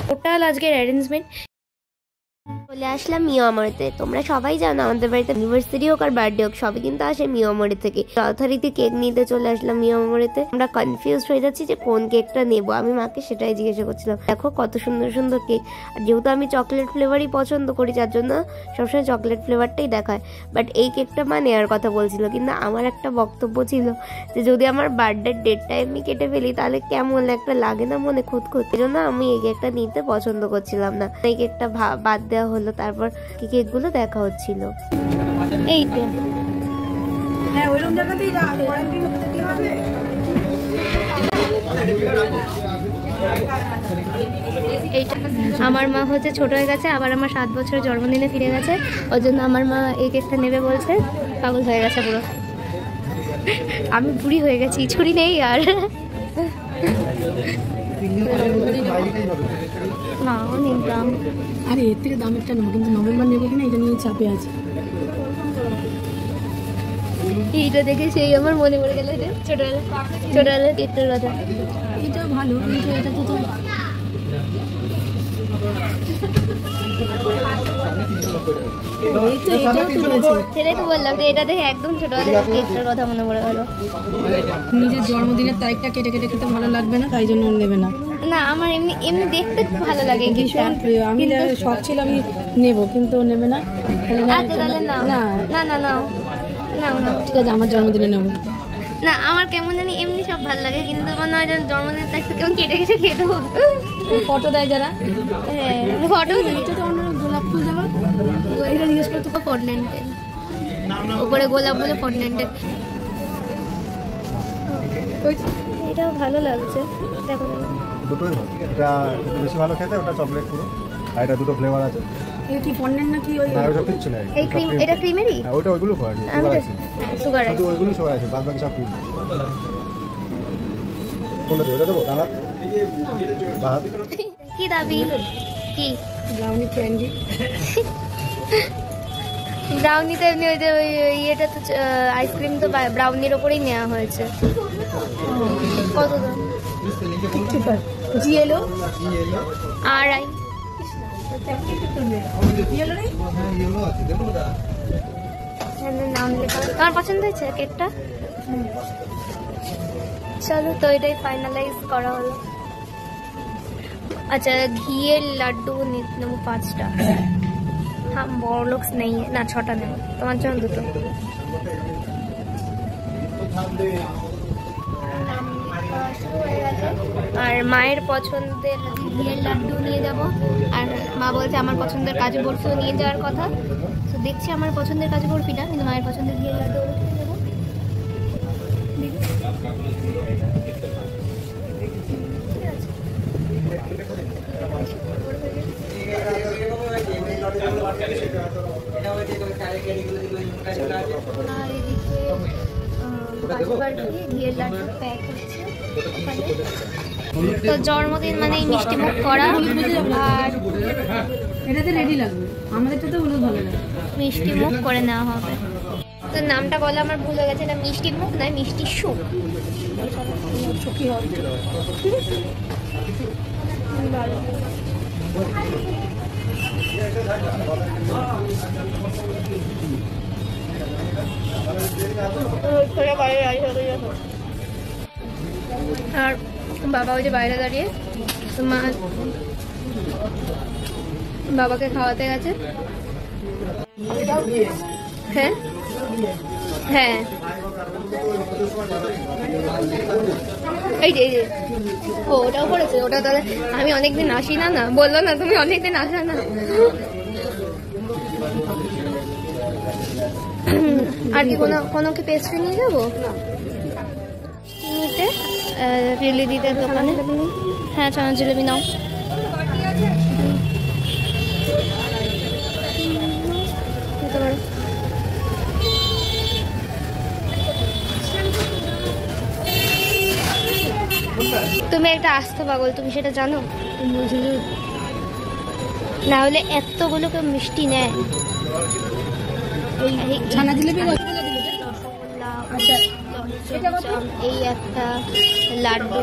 Total আজকের arrangement. চলে আসলাম মিও আমরিতে। তোমরা সবাই জানো আমাদের বাড়িতে অ্যানিভার্সারি হোক আর বার্থডে হোক সবই কিন্তু আসে মিও আমরি থেকে। যথারীতি কেক নিতে চলে আসলাম মিও আমরিতে। আমরা কনফিউজ হয়ে যাচ্ছি যে কোন কেকটা নেবো। আমি মাকে সেটাই জিজ্ঞাসা করছিলাম। দেখো কত সুন্দর সুন্দর কেক, আর যেহেতু আমি চকলেট ফ্লেভারই পছন্দ করি যার জন্য সবসময় চকলেট ফ্লেভারটাই দেখায়। বাট এই কেকটা মা নেওয়ার কথা বলছিল, কিন্তু আমার একটা বক্তব্য ছিল যে যদি আমার বার্থডের ডেটটা এমনি কেটে ফেলি তাহলে কেমন একটা লাগে না মনে খুঁতখুঁত। এই জন্য আমি এই কেকটা নিতে পছন্দ করছিলাম না, এই কেকটা বাদ দেওয়া হলো। তারপর কি কেকগুলো দেখা হচ্ছিল। এইটা এইটা আমার মা হচ্ছে ছোট হয়ে গেছে, আবার আমার 7 বছরের জন্মদিনে ফিরে গেছে, ওই জন্য আমার মা এই কেকটা নেবে বলছে। পাগল হয়ে গেছে পুরো। আমি বুড়ি হয়ে গেছি, ছুরি নেই আর। না নিতাম, আরে এর থেকে দাম একটা নেবো, কিন্তু নভেম্বর নেবো কিনা এটা নিয়ে চাপে আছে। এইটা দেখে সেই আমার মনে পড়ে গেল ছোটবেলা কেকটার কথা। এটাও ভালো, কিন্তু এটা তো সেটাই তো বললাম যে এটা দেখে একদম ছোটবেলা কেকটার কথা মনে পড়ে গেল। নিজের জন্মদিনের তারিখটা কেটে কেটে খেতে ভালো লাগবে না, তাই জন্য নেবে না। না আমার এমনি এমনি দেখতে খুব ভালো লাগে ভীষণ প্রিয়। আমি শখ ছিল আমি নেবো, কিন্তু নেবে না। আচ্ছা তাহলে না না না না না না ঠিক আছে, আমার জন্মদিনে নেবো। না আমার কেমন জানি এমনি সব ভালো লাগে, কিন্তু মনে হয় যেন জন্মদিনের তারিখটা কেমন কেটে কেটে খেয়ে দেবো। ফটো দেয় যারা, হ্যাঁ ফটো তো অন্য গোলাপ ফুল দেওয়া, এটা জিজ্ঞেস করতে ফর্টনাইটের উপরে গোলাপ বলে ফর্টনাইটের। এটাও ভালো লাগছে, দেখো দুটোই ভালো। এটা বেশি ভালো খেতে, ওটা চকলেট পুরো, আর এটা দুটো ফ্লেভার আছে। এটা কি ফন্ডেন্ট নাকি ওই? না ওটা কিচ্ছু নাই, এই ক্রিম, এটা ক্রিমেরই। হ্যাঁ ওটা ওইগুলো করে সুগার আছে, সুগার আছে, শুধু ওইগুলো সুগার আছে, বাদ বাকি সব ক্রিম। কোনটা দেবো? এটা দেবো কালার বাহাত। কি দাবি? কি ব্রাউনি ক্যান্ডি? ব্রাউনি তো এমনি ওই যে ওই ইয়েটা তো আইসক্রিম তো ব্রাউনির ওপরেই নেওয়া হয়েছে। কত দাম? জিএলও আড়াই। নাম লেখা। তোমার পছন্দ হয়েছে কেকটা? চলো তো এটাই ফাইনালাইজ করা হলো। अच्छा घियर लड्डू नेबो 5टा। हम बड़ लोग नहीं है ना, 6टा नेब तुम्हार जन दुटो। আর মায়ের পছন্দের ঘিয়ের লাড্ডু নিয়ে যাব, আর মা বলছে আমার পছন্দের কাজু বরফিও নিয়ে যাওয়ার কথা। তো দেখছি আমার পছন্দের কাজু বরফিটা, কিন্তু মায়ের পছন্দের ঘিয়ের লাড্ডু নেবো। তো জন্মদিন মানে মিষ্টি মুখ করা, আর এটাতে রেডি লাগবে, আমাদেরটা তো হলুদ ভালো লাগে। মিষ্টি মুখ করে নেওয়া হবে। তো নামটা বলে আমার ভুল হয়ে গেছে, এটা মিষ্টি মুখ নয়, মিষ্টি সুখ। সুখী হবে। আর বাবা ওই যে বাইরে দাঁড়িয়ে, মা বাবাকে খাওয়াতে গেছে। হ্যাঁ হ্যাঁ এই যে ও ওটাও করেছে। ওটা তাহলে আমি অনেকদিন আসি না, না বললো না তুমি অনেকদিন আসা না। আর কি কোনো কি পেস্ট্রি নিয়ে যাবো নিতে? রিলি দিদের দোকানে। হ্যাঁ চানা জিলেবি নাও। তুমি একটা আস্ত পাগল, তুমি সেটা জানো? না হলে এতগুলো কেউ মিষ্টি নেয়। ছানা জিলেবি, এই একটা লাড্ডু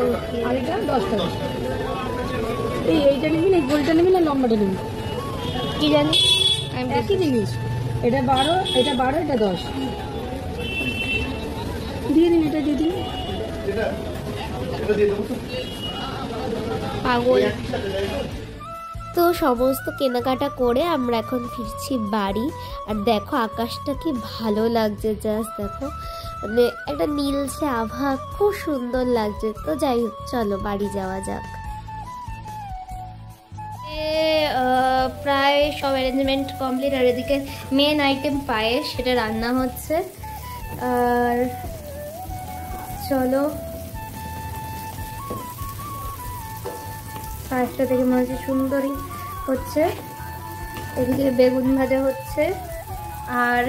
10 টাকা। এইটা নিবি না, গোলটা নিবি না লম্বাটা নিবি? কি জানি একই জিনিস, এটা 12, এটা 12, এটা 10 দিয়ে দিন, এটা দিয়ে দিন। পাগল। তো সমস্ত কেনাকাটা করে আমরা এখন ফিরছি বাড়ি। আর দেখো আকাশটা কি ভালো লাগছে, জাস্ট দেখো, মানে একটা নীলচে আভা, খুব সুন্দর লাগছে। তো যাই হোক, চলো বাড়ি যাওয়া যাক। প্রায় সব অ্যারেঞ্জমেন্ট কমপ্লিট। আর এদিকে মেন আইটেম পায়েস, সেটা রান্না হচ্ছে। আর চলো, পায়েসটা থেকে মনে হচ্ছে সুন্দরই হচ্ছে। এদিকে বেগুন ভাজা হচ্ছে। আর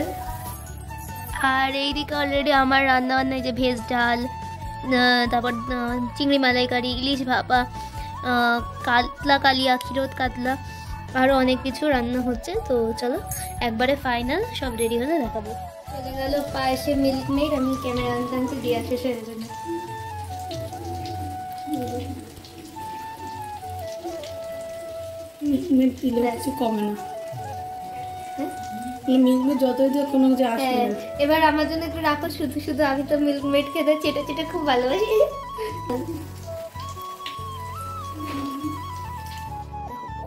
আর এইদিকে অলরেডি আমার রান্না বান্না, এই যে ভেজ ডাল, তারপর চিংড়ি মালাইকারি, ইলিশ ভাপা, কাতলা কালিয়া, ক্ষীরোদ কাতলা, আরও অনেক কিছু রান্না হচ্ছে। তো চলো একবারে ফাইনাল সব রেডি হলে দেখাবো। চলে গেল পায়েসে মিল্ক মেড, আমি ক্যামেরা আনতে দিয়ে আসে সেটার জন্য। মিল্ক দিলে কিছু কমে না, মিল্ক মেড যতই দিয়ে কোনো কিছু আসে না। এবার আমার জন্য একটু রাখো, শুধু শুধু আমি তো মিল্ক মেড খেতে চেটে চেটে খুব ভালোবাসি।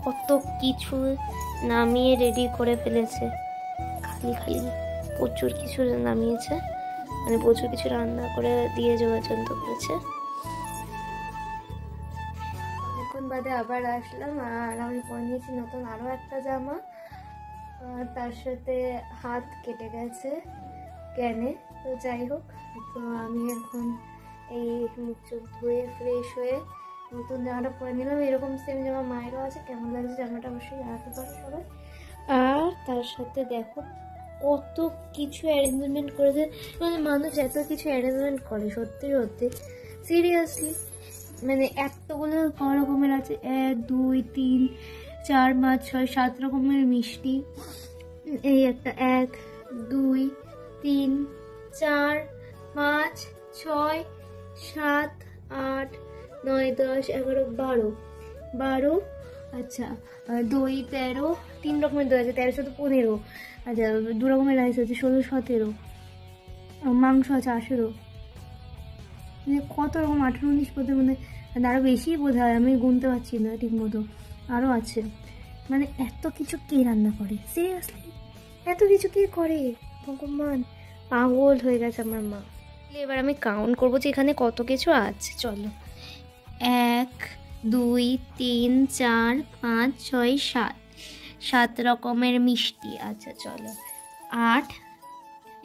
কত কিছু নামিয়ে রেডি করে ফেলেছে, খালি খালি প্রচুর কিছু নামিয়েছে, মানে প্রচুর কিছু রান্না করে দিয়ে যোগাযোগ করেছে। অনেকক্ষণ বাদে আবার আসলাম, আর আমি পরে নিয়েছি নতুন আরও একটা জামা। আর তার সাথে হাত কেটে গেছে ক্যানে। তো যাই হোক, তো আমি এখন এই মুখ চোখ ধুয়ে ফ্রেশ হয়ে নতুন জামাটা পরে নিলাম। এরকম সেম জামা মায়েরও আছে, কেমন লাগছে জামাটা অবশ্যই জানাতে পারো সবাই। আর তার সাথে দেখো কত কিছু অ্যারেঞ্জমেন্ট করেছে, মানে মানুষ এত কিছু অ্যারেঞ্জমেন্ট করে সত্যি সত্যি, সিরিয়াসলি। মানে এতগুলো ক রকমের আছে, 1 2 3 4 5 6 7 রকমের মিষ্টি। এই একটা 1 2 3 4 5 6 7 8 9 10 11 12। আচ্ছা, দই 13, 3 রকমের দই আছে, 13 সাথে 15। আচ্ছা, 2 রকমের রাইস আছে, 16 17। মাংস আছে 18। মানে কত রকম, 18 19 পদের মধ্যে আরও বেশি বোধ হয়, আমি গুনতে পারছি না ঠিক মতো, আরও আছে। মানে এত কিছু কে রান্না করে, সিরিয়াসলি এত কিছু কে করে, ভগবান, পাগল হয়ে গেছে আমার মা। এবার আমি কাউন্ট করবো যে এখানে কত কিছু আছে। চলো, 1 2 3 4 5 6 7, 7 রকমের মিষ্টি। আচ্ছা চলো, 8,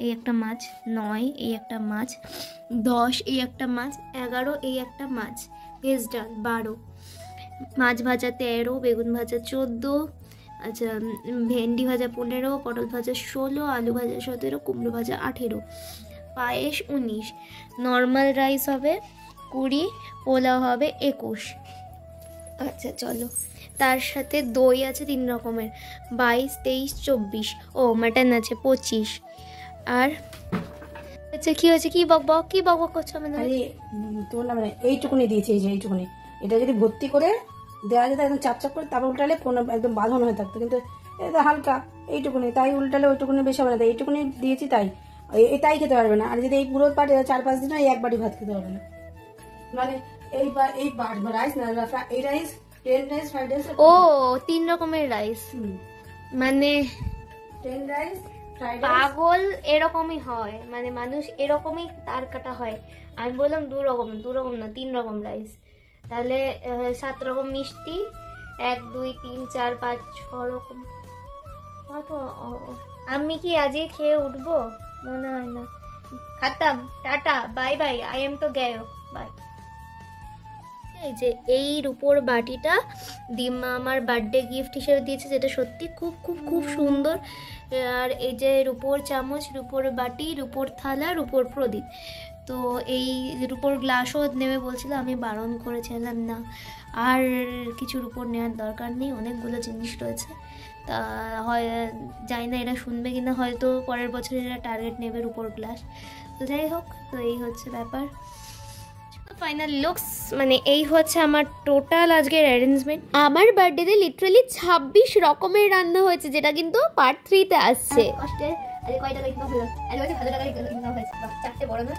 এই একটা মাছ, 9, এই একটা মাছ, 10, এই একটা মাছ, 11, এই একটা মাছ, ভেজ ডাল 12, মাছ ভাজা 13, বেগুন ভাজা 14, আচ্ছা ভেন্ডি ভাজা 15, পটল ভাজা 16, আলু ভাজা 17, কুমড়ো ভাজা 18, পায়েস 19, নর্মাল রাইস হবে 20, পোলাও হবে 21। আচ্ছা চলো, তার সাথে দই আছে 3 রকমের, 22 23 24, ও মাটন আছে 25। আর আচ্ছা কি হয়েছে, কি বক বক করছো আমাদের? আরে তোর না, মানে এইটুকুনি দিয়েছি, এই যে এইটুকুনি, এটা যদি ভর্তি করে দেওয়া যেত একদম চাপ চাপ করে, তারপর উল্টালে কোনো একদম বাঁধন হয়ে থাকতো, কিন্তু এটা হালকা এইটুকুনি, তাই উল্টালে ওইটুকুনি বেশি হবে না, তাই এইটুকুনি দিয়েছি, তাই এটাই খেতে পারবে না। আর যদি এই পুরো পাটে 4-5 দিন এই এক বাটি ভাত খেতে পারবে না। মানে এই রাইস না, এই রাইস 10 রাইস 5 রাইস, ও 3 রকমের রাইস, মানে 10 রাইস ফ্রাইড রাইস। পাগল এরকমই হয়, মানে মানুষ এরকমই তার কাটা হয়। আমি বললাম 2 রকম না 3 রকম রাইস, তাহলে 7 রকম মিষ্টি, 1 2 3 4 5 6 রকম। আমি কি আজকে খেয়ে উঠবো? মনে হয় না। খাতাম, tata, bye bye, I am তো গেও, বাই। এই যে এই রূপোর বাটিটা দিম্মা আমার বার্থডে গিফট হিসেবে দিয়েছে, যেটা সত্যি খুব খুব খুব সুন্দর। আর এই যে রূপোর চামচ, রূপোর বাটি, রূপোর থালা, রূপোর প্রদীপ। তো এই রূপোর গ্লাসও নেবে বলছিল, আমি বারণ করেছিলাম না, আর কিছু রূপোর নেওয়ার দরকার নেই, অনেকগুলো জিনিস রয়েছে। তা হয় জানি না এরা শুনবে কিনা, হয়তো পরের বছর এরা টার্গেট নেবে রূপোর গ্লাস। তো যাই হোক, তো এই হচ্ছে ব্যাপার। ফাইনাল লুকস মানে এই হচ্ছে আমার টোটাল আজকের অ্যারেঞ্জমেন্ট। আমার বার্থডেতে লিটারালি 26 রকমের রান্না হয়েছে, যেটা কিন্তু পার্ট 3-তে আসছে। কষ্টে আরে কয় টাকা ইনকাম হলো? আরে ভালো টাকা ইনকাম হয়েছে, 4টে বড় না।